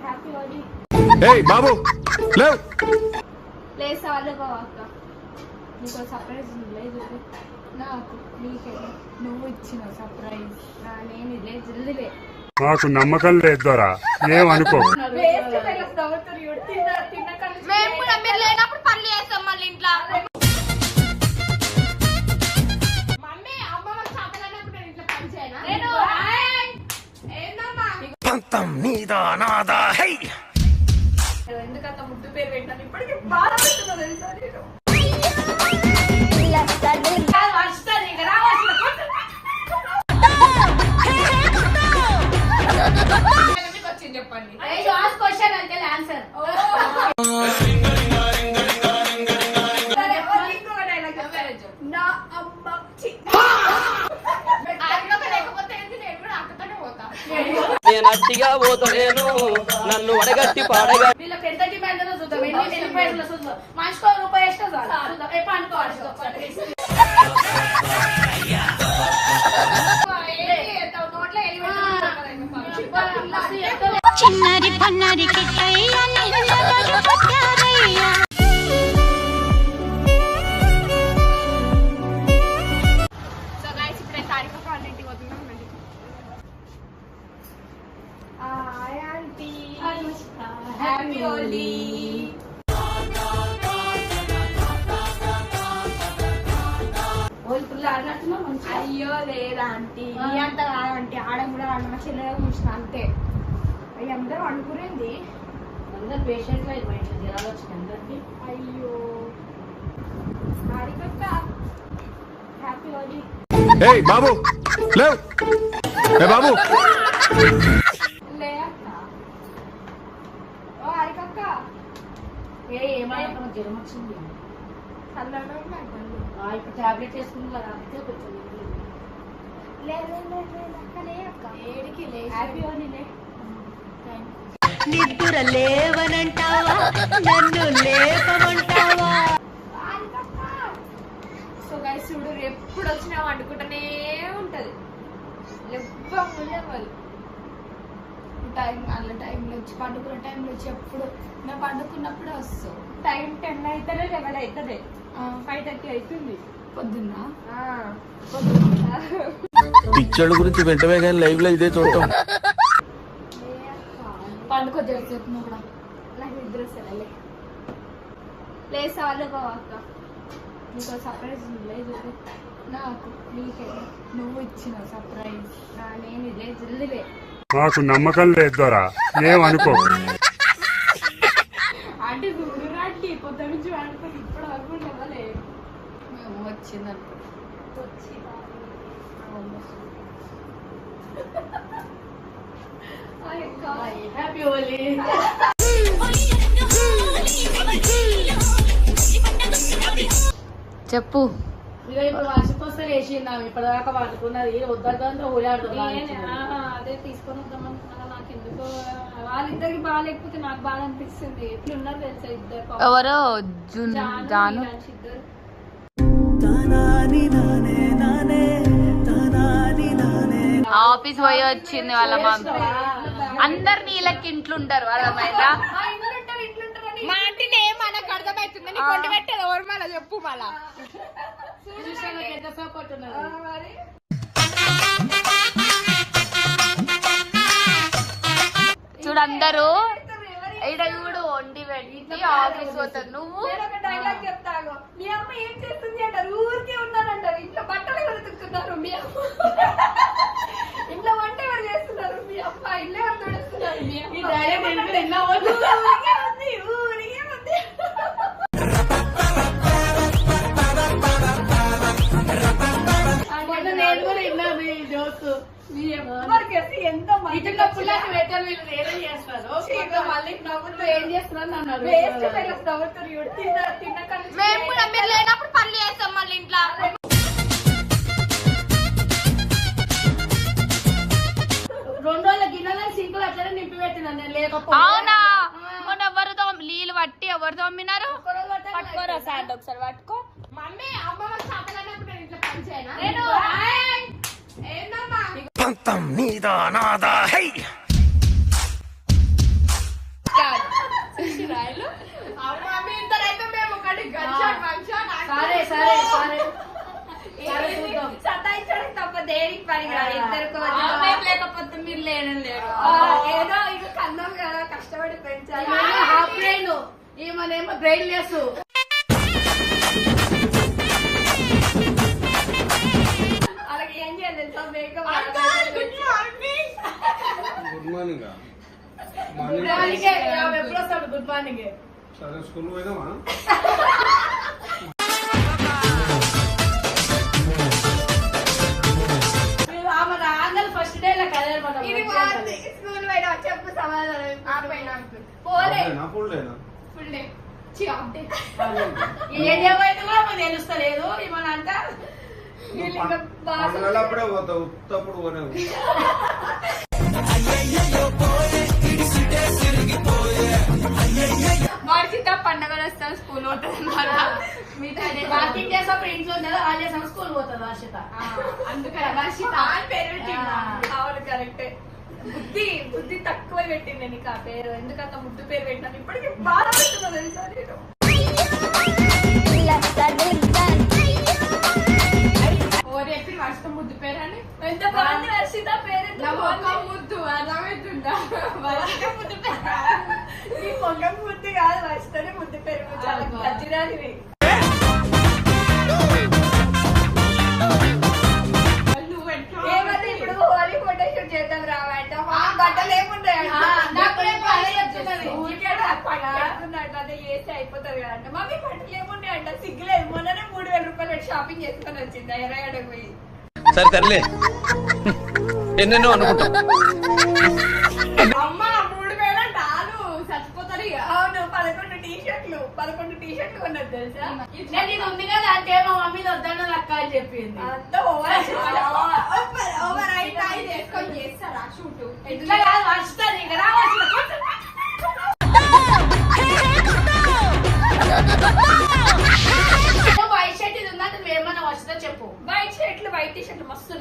Happy Holi. ఏయ్ బాబు లేవ్ లేసా వాళ్ళు అక్క నీకు సర్ప్రైజ్ లేదు నాకు నీకే నువ్వు ఇచ్చిన సర్ప్రైజ్ నేను ఇదే జల్దిలే మాకు నమ్మకం లేదు దొరా ఏమనుకో లేనప్పుడు పనులు చేస్తాం మళ్ళీ ఇంట్లో మమ్మీ అమ్మ చేతలన్నప్పుడు ఇంట్లో పని చేయనా నేను ఏందమ్మా పంతం నీదా నాదా హై ఎందుకంత ముద్దు పేరు పెట్టాను ఇప్పటికీ బాధపడుతున్నా తెలుసా నేను చెప్పండి క్వశ్చన్ అంటే ఆన్సర్ నా అమ్మ లేకపోతే నేను కూడా అక్కతోనే పోతా నేను అట్టిగా పోతలేను నన్ను అడగట్టి పాడగా వీళ్ళకి ఎంత డిమాండ్ చూద్దాం ఎన్ని పైసలు చూద్దాం మనిషికో రూపాయి ఇష్టం చూద్దాం ఎప్పుడు అనుకోవాలి చిన్నారి పన్నారి కిట్టయ్యా నిన్నెవరు కొట్టారయ్యా సో గైస్ ఇప్పుడే తారీఖు వాళ్ళ ఇంటికి పోతున్నాం హాయ్ ఆంటీ హ్యాపీ హోలీ అయ్యో లేదా ఆంటీ అంత కాదంటే ఆడ కూడా అన్న చెల్లెగా చూసిన అంతే అవి అందరూ అనుకునేది అందరు పేషెంట్లు జ్వరాలు వచ్చినాయి అందరికి అయ్యో హారికక్క హ్యాపీ హోలీ ఏయ్ బాబు లేవ్ ఏ బాబు లే అక్క ఓ హారికక్క ఏమైనా జ్వరం వచ్చింది చల్లగా ఉన్నాయి కళ్ళు. ఇప్పుడు టాబ్లెట్ వేసుకుని కదా అందుకే కొంచెం ఏడికి లే హ్యాపీ హోలీ లే నిద్ర లేవనంటావా నన్ను లేపమంటావా సో గైస్ చూడు ఎప్పుడు వచ్చినా వండుకుంటూనే ఉంటది లేవాలి టైం అలా టైంలో వచ్చి పండుకున్న టైంలో వచ్చి ఎప్పుడు మేము పండుకున్నప్పుడే వస్తాం టైం 10 అవుతానే 11 అవుతుంది 5:30 అవుతుంది పొద్దున్న పిచ్చోళ్ళ గురించి వెంటనే కానీ లైవ్ లో ఇదే చూడటం పండుకో జరిసేపు నువ్వు కూడా నాకు నిద్ర వస్తుంది లేసా వాళ్ళు అక్క నీకు సర్ప్రైజ్ లేదు నాకు నీకే నువ్వు ఇచ్చిన సర్ప్రైజ్ నేను ఇదే జల్దిలే మాకు నమ్మకం లేదు దొరా ఏమనుకో అంటే దూరం రాండి పొద్దు నుంచి వాడుకొని ఇప్పుడు అనుకుంటావాలే మేము వచ్చిందనుకో హ్యాపీ హోలీ చెప్పు ఇక ఇప్పుడు వార్షికోత్సవం వేసిందాం ఇప్పటిదాకా పట్టుకున్నది వద్దంతా హోలీ ఆడుతున్నాం అదే తీసుకొని వద్దాం అనుకున్నా నాకు ఎందుకో వాళ్ళిద్దరికి బాగా లేకపోతే నాకు బాగా అనిపిస్తుంది ఎట్లున్నారు తెలుసా ఇద్దరు ఎవరో జాను ఇద్దరు ఆఫీస్ పోయి వచ్చింది వాళ్ళ మమ్మీ అందరు నీళ్ళకి ఇంట్లుంటారు అర్థమైందా మా ఆంటీని మనకు అర్థమవుతుంది నీకు వండి పెట్టేది ఎవరు మళ్ళా చెప్పు మళ్ళా ఎంత సపోర్ట్ ఉన్నది చూడు అందరూ ఈడ చూడు వండి పెట్టి ఆఫీస్ పోతారు నువ్వు డైలాగ్ చెప్తాను మీ అమ్మ ఏం చేస్తుంది అంటారు ఊరికే ఉన్నారంటారు ఇంట్లో బట్టలు ఎవరు తుక్కుతున్నారు మీ అమ్మ ఇంట్లో వంట ఎవరు చేస్తున్నారు మీ అమ్మ ఇల్లే ఎవరు తుడుస్తున్నారు మీ అమ్మ ఊరికే ఉంది ఊరికే ఉంది నేను కూడా విన్నా మీ జోక్ ఎవరికేసి ఎంత ఇటున్న పుల్లకి పెట్టాలి వీళ్ళు ఏం చేస్తారు మళ్ళీ నవ్వుతూ ఏం చేస్తున్నారు అన్నారు వేస్ట్ ఫెలోస్ నవ్వుతారు తిన్న కళ్ళు మేము కూడా మీరు లేనప్పుడు పనులు చేస్తాం మళ్ళీ ఇంట్లో రెండు రోజుల గిన్నెల సింకులు అట్లనే నింపి పెట్టినా నేను లేకపోతే అవునా మొన్న ఎవరితో నీళ్ళు పట్టి ఎవరు తమ్మినారు పట్టుకోరా సార్ ఒకసారి పట్టుకో మమ్మీ అమ్మ చేతలన్నప్పుడు నేను ఇంట్లో పని చేయనా నేను ఏందమ్మా పంతం నీదా నాదా హై సరే సరే సరే చూద్దాం. సతాయించడం తప్ప దేనికి పని కాదు. ఇద్దరికి లేకపోతే మీరు లేనని లేరు. ఏదో ఇక కన్నాం కదా, కష్టపడి పెంచాలి. హాఫ్ బ్రెయిన్, ఈమెనేమో బ్రెయిన్ లెస్. అలాగే ఏం చేయాలి తెలుసా, makeup good morning good morning. ఎప్పుడు వస్తాడు గుడ్ మార్నింగ్? సరే స్కూల్ పోయినావా? ఆమె రాగానే ఫస్ట్ డే కలర్ ఇది బాగుంది. స్కూల్ పోయినా చెప్పు సమాధానం. పోలే ఫుల్ డేనా? ఫుల్ డే ఏదేమైందో ఆమె తెలుస్తలేదు. ఏమనంట అప్పుడే పోతావు, ఉత్తప్పుడు పోనేవు. వాడికి పండగలు వస్తాం, స్కూల్ పోతుంది. వాకింగ్ చేసినప్పుడు ఇంట్లో ఉండదు, ఆ చేసినప్పుడు స్కూల్ పోతుంది వర్షిత. అందుకని వర్షిత అని పేరు పెట్టింది. అవును కరెక్టే. బుద్ధి బుద్ధి తక్కువ పెట్టింది నీకు ఆ పేరు. ఎందుకంత ముద్దు పేరు పెట్టినాను. ఇప్పటికి బాగా పెట్టున్నా తెలుసా నేను. ఓరి ఎప్పుడు వర్షిత ముద్దు పేరు అని. ఎంత బాగుంది వర్షిత పేరు. ముద్దు అర్థమవుతుందా? వర్షిత ముద్దు పేరు. నీ మొగ్గం ముద్దు కాదు, వర్షితనే ముద్దు పేరు. చాలా గజ్జిరానివి. ఏమంటే ఇప్పుడు హోలీ ఫోటోషూట్ చేద్దాం రావంట. బట్టలు ఏముంటాయంట, చేసి అయిపోతుంది కదంట. మమ్మీ బట్టలు ఏమున్నాయంట, సిగ్గులేదు. మొన్ననే 3000 రూపాయలు పెట్టి షాపింగ్ చేసుకొని వచ్చింది ఎర్రగడ్డకు పోయి. సరే సర్లే ఎన్నెన్నో అనుకుంటాం. అమ్మ 3000 అంటే ఆలు చచ్చిపోతారు ఇక. అవును, 11 టీ-షర్ట్లు కొన్నది తెలుసా. నేను ఇది ఉంది కదా అంటే మా మమ్మీ వద్దన్న లక్క అని చెప్పింది. అంతా ఓవర్ అయితే చేసుకొని చేస్తారా షూట్. ఇట్లా కాదు వర్షిత ఇక రావచ్చు. వైట్ షర్ట్ ఇది ఉందా, నువ్వేమన్నా వర్షిత చెప్పు. వైట్ షర్ట్లు వైట్ టీ-షర్ట్లు మస్తు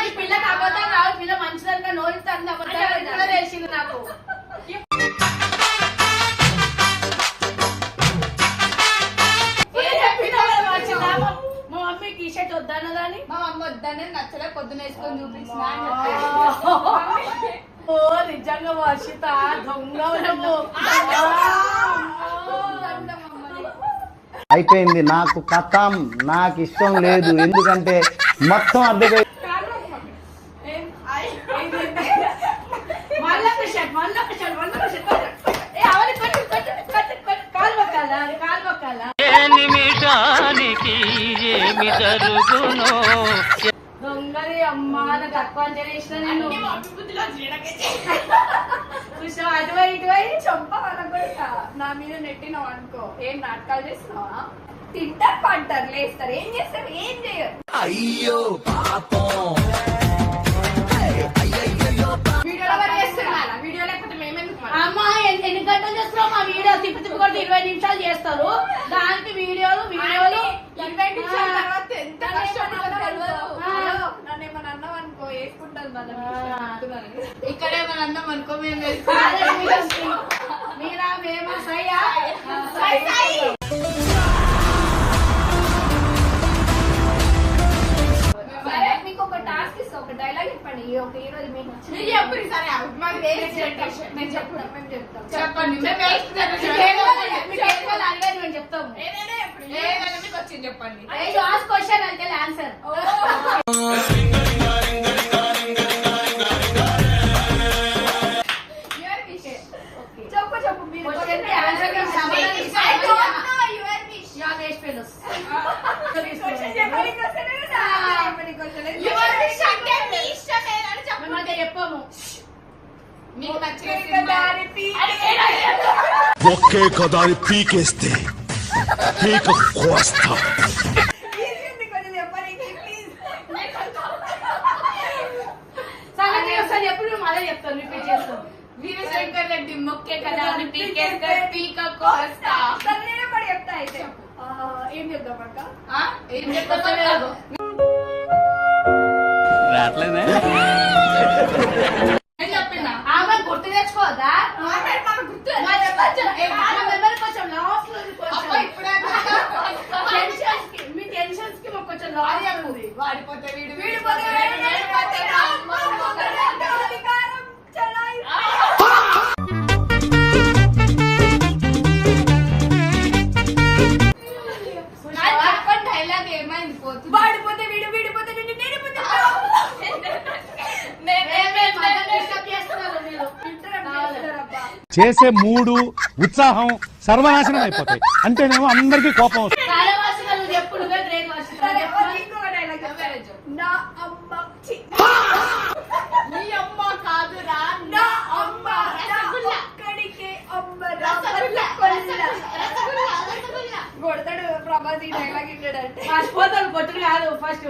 ఈ పిల్లకి అబద్ధం రాదు, పిల్ల మంచిదనుక నోరిస్తాను అబద్ధాలు తెలిసింది నాకు. మా మమ్మీ టీ షర్ట్ వద్దన్నదాని. మా అమ్మ వద్దనే నచ్చలే, పొద్దున వేసుకొని చూపించిన. ఓ నిజంగా వర్షిత దొంగ ఉన్నావు. అయిపోయింది నాకు కథం. నాకు ఇష్టం లేదు, ఎందుకంటే మొత్తం అద్దె నిమిషానికి ఏమి జరుగునో దొంగది అమ్మా, నాకు తక్కువ చేసిన నేను. చూసావా అటువై ఇటువై చంపా నా మీద నెట్టినావు అనుకో. ఏం నాటకాలు చేస్తున్నావా? తింటారు పంటారు లేస్తారు, ఏం చేస్తారు, ఏం చేయరు. అయ్యో పాపం. వీడియో లేకపోతే మేమెందుకు అమ్మా ఎన్ని గంటలు చేస్తున్నావు మా వీడియో? తిప్పి తిప్పి కొట్టి 20 నిమిషాలు చేస్తారు. దానికి వీడియోలు 20 నిమిషాల తర్వాత ఎంత కష్టం నన్ను ఏమన్నా అన్నాం అనుకో వేసుకుంటాను. ఇక్కడే మన అన్నం అనుకో మేము మీరా మేమా సయ్యా మీకు ఒక టాస్క్ ఇస్తా, ఒక డైలాగ్ చెప్పండి. ఈ రోజు మీకు మేము చెప్తాము. చెప్పండి. క్వశ్చన్ అంటే ఆన్సర్. చెప్పు చెప్పు మీరు చెప్పము. మీకు నచ్చిన ఒకే కదా అని పీకేస్తే పీక కోస్తా. సంగతి ఒకసారి ఎప్పుడు మేము అదే చెప్తాం, రిపీట్ చేస్తాం. వీరశంకర్ రెడ్డి మొక్కే కదా అని పీకేస్తే పీక కోస్తా. చెప్తా అయితే ఏం చెప్తాం అక్క? ఏం చెప్తారు? రావట్లేదే నేను చెప్పినా ఆమె గుర్తు తెచ్చుకోవద్దా? వాడిపోతే వీడు వీడిపోతే వీడిపోతే అధికారం చలాయి డైలాగ్ ఏమైంది పోతుంది వాడిపోతే వీడు వీడిపోతే నేను నేడిపోతే చేసే మూడు ఉత్సాహం సర్వనాశనం అయిపోతాయి అంటేనేమో అందరికీ కోపం వస్తుంది. ఇంకొక డైలాగ్ నా అమ్మ ఛీ, నీ అమ్మ కాదురా నా అమ్మ నా ఒక్కడికే అమ్మ రసగుల్లా కొడతాడు ప్రభాస్ ఈ డైలాగ్ ఇంటాడంటే కొట్టుడు కాదు ఫస్ట్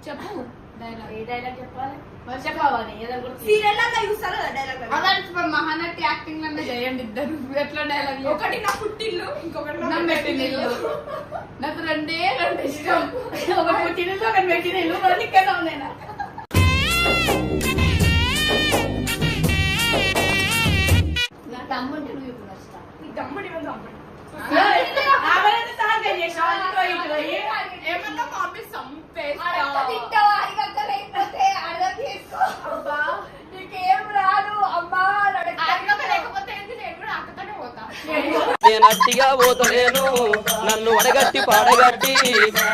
చెప్పు డైలాగ్ ఏ డైలాగ్ చెప్పాలి చెప్పావని ఏదో గుర్తు సీరియల్ అంతా చూస్తారు కదా డైలాగ్ అదంటే మహానటి యాక్టింగ్ నన్ను చేయండి ఇద్దరు ఎట్లా డైలాగ్ ఒకటి నా పుట్టిల్లు ఇంకొకటి నా నన్ను పెట్టిన ఇల్లు నాకు రెండు ఇష్టం ఒకటి పుట్టిన ఇల్లు, ఒకటి పెట్టిన ఇల్లు, రెండు ఇక్కడ ఉన్నాయి నాకు. నా తమ్ముంటే నువ్వు ఇప్పుడు వస్తా నీ తమ్ముడు ఇవ్వను తమ్ముడు ఆమెనే సహాయం చేసావు, ఇటు ఇటు పోయి. ఏమన్నా మమ్మీ అడగ తింటావా అడగక్క లేకపోతే అడగ తీసుకో అబ్బా నీకేం రాదు అమ్మా లేకపోతే ఏంటి నేను కూడా అక్కతోనే పోతా నేను అట్టిగా పోతలేను నన్ను వడగట్టి పాడగట్టి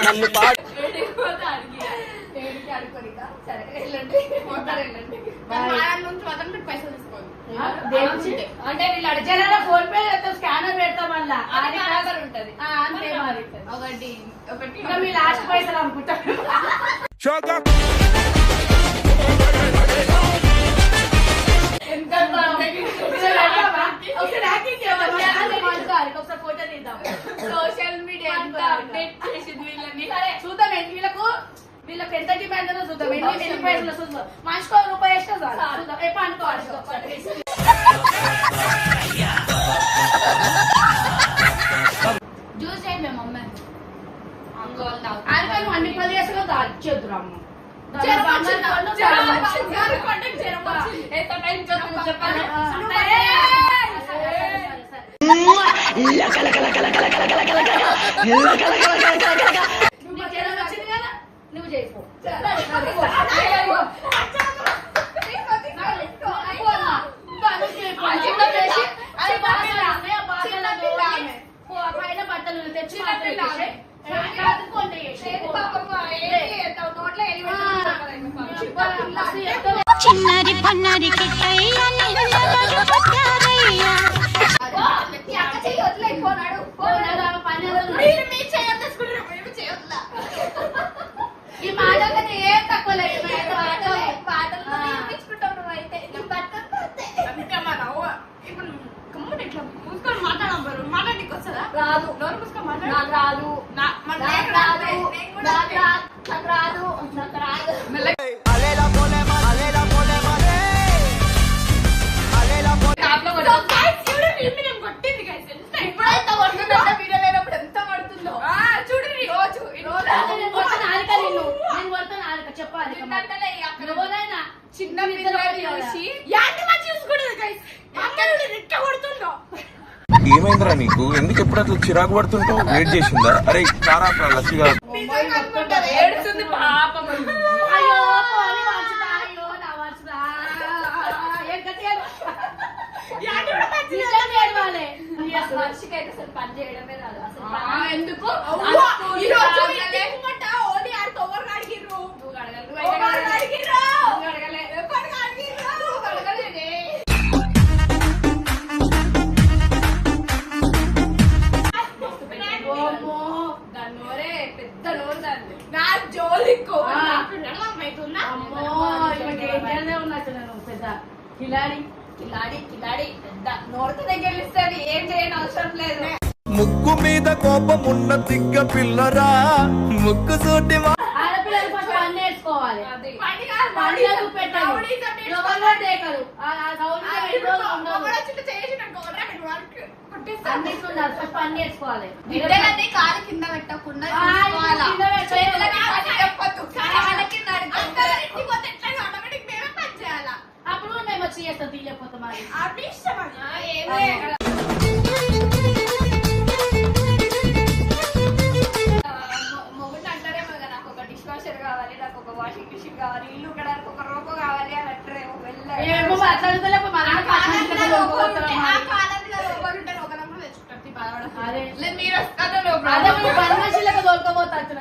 నన్ను పాడ దేనికి అనుకోనికా సరే వెళ్ళండి పోతారు వెళ్ళండి నుంచి మాత్రం మీరు పైసలు తీసుకోండి దేనికి? అంటే వీళ్ళు అడిచారా ఫోన్ పే స్కానర్ పెడతాం మళ్ళా అది బరాబర్ ఉంటది అంతే మరి ఒకటి ఒకటి ఇంకా మీ లాస్ట్ పైసలు అనుకుంటారు Sugar. ఒకసారి ఫోటో తీద్దాం సోషల్ మీడియా ఎంత అప్డేట్ చేసింది వీళ్ళని చూద్దాం వీళ్ళకి ఎంత డిమాండ్ ఉందో చూద్దాం ఎన్ని పైసలు చూద్దాం మనిషికో రూపాయి వేసినా చాలు. చూద్దాం ఎప్పుడు అనుకోవాలి జ్యూస్ చేయండి మమ్మీ అందుకని అన్ని ప్రదేశాలు దాచేద్దురు అమ్మ వచ్చింది కదా నువ్వు చేయిపో పైన బట్టలు తెచ్చి చిన్నరి పన్నరి కిట్టయ్య నిన్నెవరు కొట్టారయ్యా ఈ మాటలు ఏం తక్కువ లేదు రాదు నోరు మూసుకొని మాట్లాడు. నాకు రాదు నాకు రాదు నాకు రాదు నాకు రాదు ఇప్పుడైతే కొడుతుందంటే వీడియో లేనప్పుడు ఎంత పడుతుందో చూడు ఈ రోజు చెప్పాలి చిన్న పిల్లలు చూసి యాంటి మంచి చూసుకోలేదు గైస్ అక్కడ రిట్ట కొడుతుందో ఏమైందిరా నీకు ఎందుకు ఎప్పుడు అట్లా చిరాకు పడుతుంటావు వెయిట్ చేసిందా అరే కారా లచ్చిగా ఏడుస్తుంది పాపం అయ్యో పోనీ వంచుతా, అయ్యో నా వంచుతా. ఏం గట్టిగా నిజంగా ఏడవాలి. మనిషికి అయితే అసలు పని చేయడమే రాదు అసలు ఎందుకు ఈ రోజు ఓడి ఆడితో ఎవరు అడిగిర్రు నువ్వు అడగలు ఎవరు అడిగిర్రు నువ్వు అడగలే ఎవరు అడిగిర్రు అడగలేదే దాని నోరే పెద్ద నోరు దాన్ని నా జోలికో అమ్మో ఇవన్నీ ఏంటనే ఉన్నట్టు నేను పెద్ద కిలాడి కిలాడి కిలాడి పెద్ద నోరుతోనే గెలుస్తుంది ఏం చేయని అవసరం లేదు ముక్కు మీద కోపం ఉన్న తిక్క పిల్లరా ముక్కు సూటి ఆడపిల్లలు ఫస్ట్ పని నేర్చుకోవాలి అది పని కాదు పండుగలు పెట్టాలి రౌడీ తోటి ఎవరిలో దేకరు ఆ సౌండ్ అన్నిట్లో ఉండాలి ఫస్ట్ పని నేర్చుకోవాలి బిడ్డలన్నీ కాలు కింద పెట్టకుండా చూసుకోవాలా. కింద పెట్టు. చేతులకి అది చెప్పొద్దు. కాళ్ళ కింద అందరూ ఇంటికి పోతే ఎట్లా automatic మేమే పని చేయాలా. అప్పుడు మేము వచ్చి చేస్తాం తీయకపోతే మరి అది ఇష్టం అది. ఏం లేదు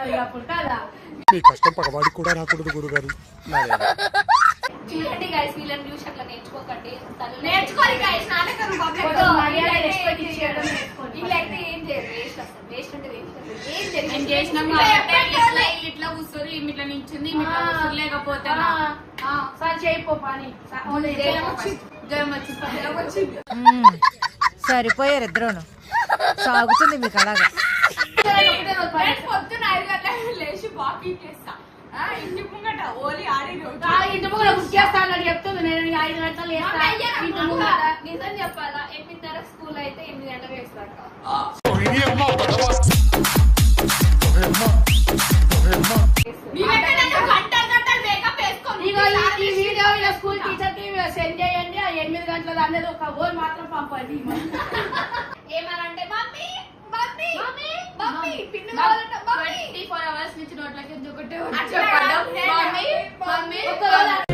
ఇక అప్పుడు కదా. మీ కష్టం పగవాడికి కూడా రాకూడదు గురుగారు. చూడండి గైస్, వీళ్ళని చూసి అట్లా నేర్చుకోకండి. నేర్చుకోవాలి guys, నాన్నగారు కొంచెం మర్యాద respect ఇచ్చేయడం నేర్చుకోండి. వీళ్ళైతే ఏం చేయరు, వేస్ట్ అసలు. వేస్ట్ అంటే వేస్ట్ అసలు. ఏం నేను జరిగింది చేసినాం కాబట్టి ఇట్లా కూర్చొని ఇట్లా నించుంది ఇట్లా కూర్చోలేకపోతే సార్ చేయిపో పని. జ్వరం వచ్చింది. సరిపోయారు ఇద్దరును. సాగుతుంది మీకు అలాగా. పొద్దున 5 గంటలకు లేచి వాకింగ్ చేస్తా. ఇంటి ముంగట ఓలి ఆడి ఇంటి ముందు బుక్ చేస్తాను చెప్తుంది. నేను 5 గంటలు వేస్తా ఇంటి ముంగట. నిజం చెప్పాలా, 8:30 స్కూల్ అయితే 8 గంటలకు వేస్తాక. గంటలు మేకప్ వేసుకోండి. ఇగో ఈ వీడియో ఇలా స్కూల్ టీచర్ కి సెండ్ చేయండి. ఆ 8 గంటల అనేది ఒక ఓర్ మాత్రం పంపండి. ఏమనంటే మమ్మీ మమ్మీ మమ్మీ పిన్ను కావాలంట మమ్మీ. 24 hours నుంచి నోట్లకి దుక్కటే అట్లా మమ్మీ మమ్మీ ఒక్క రోజు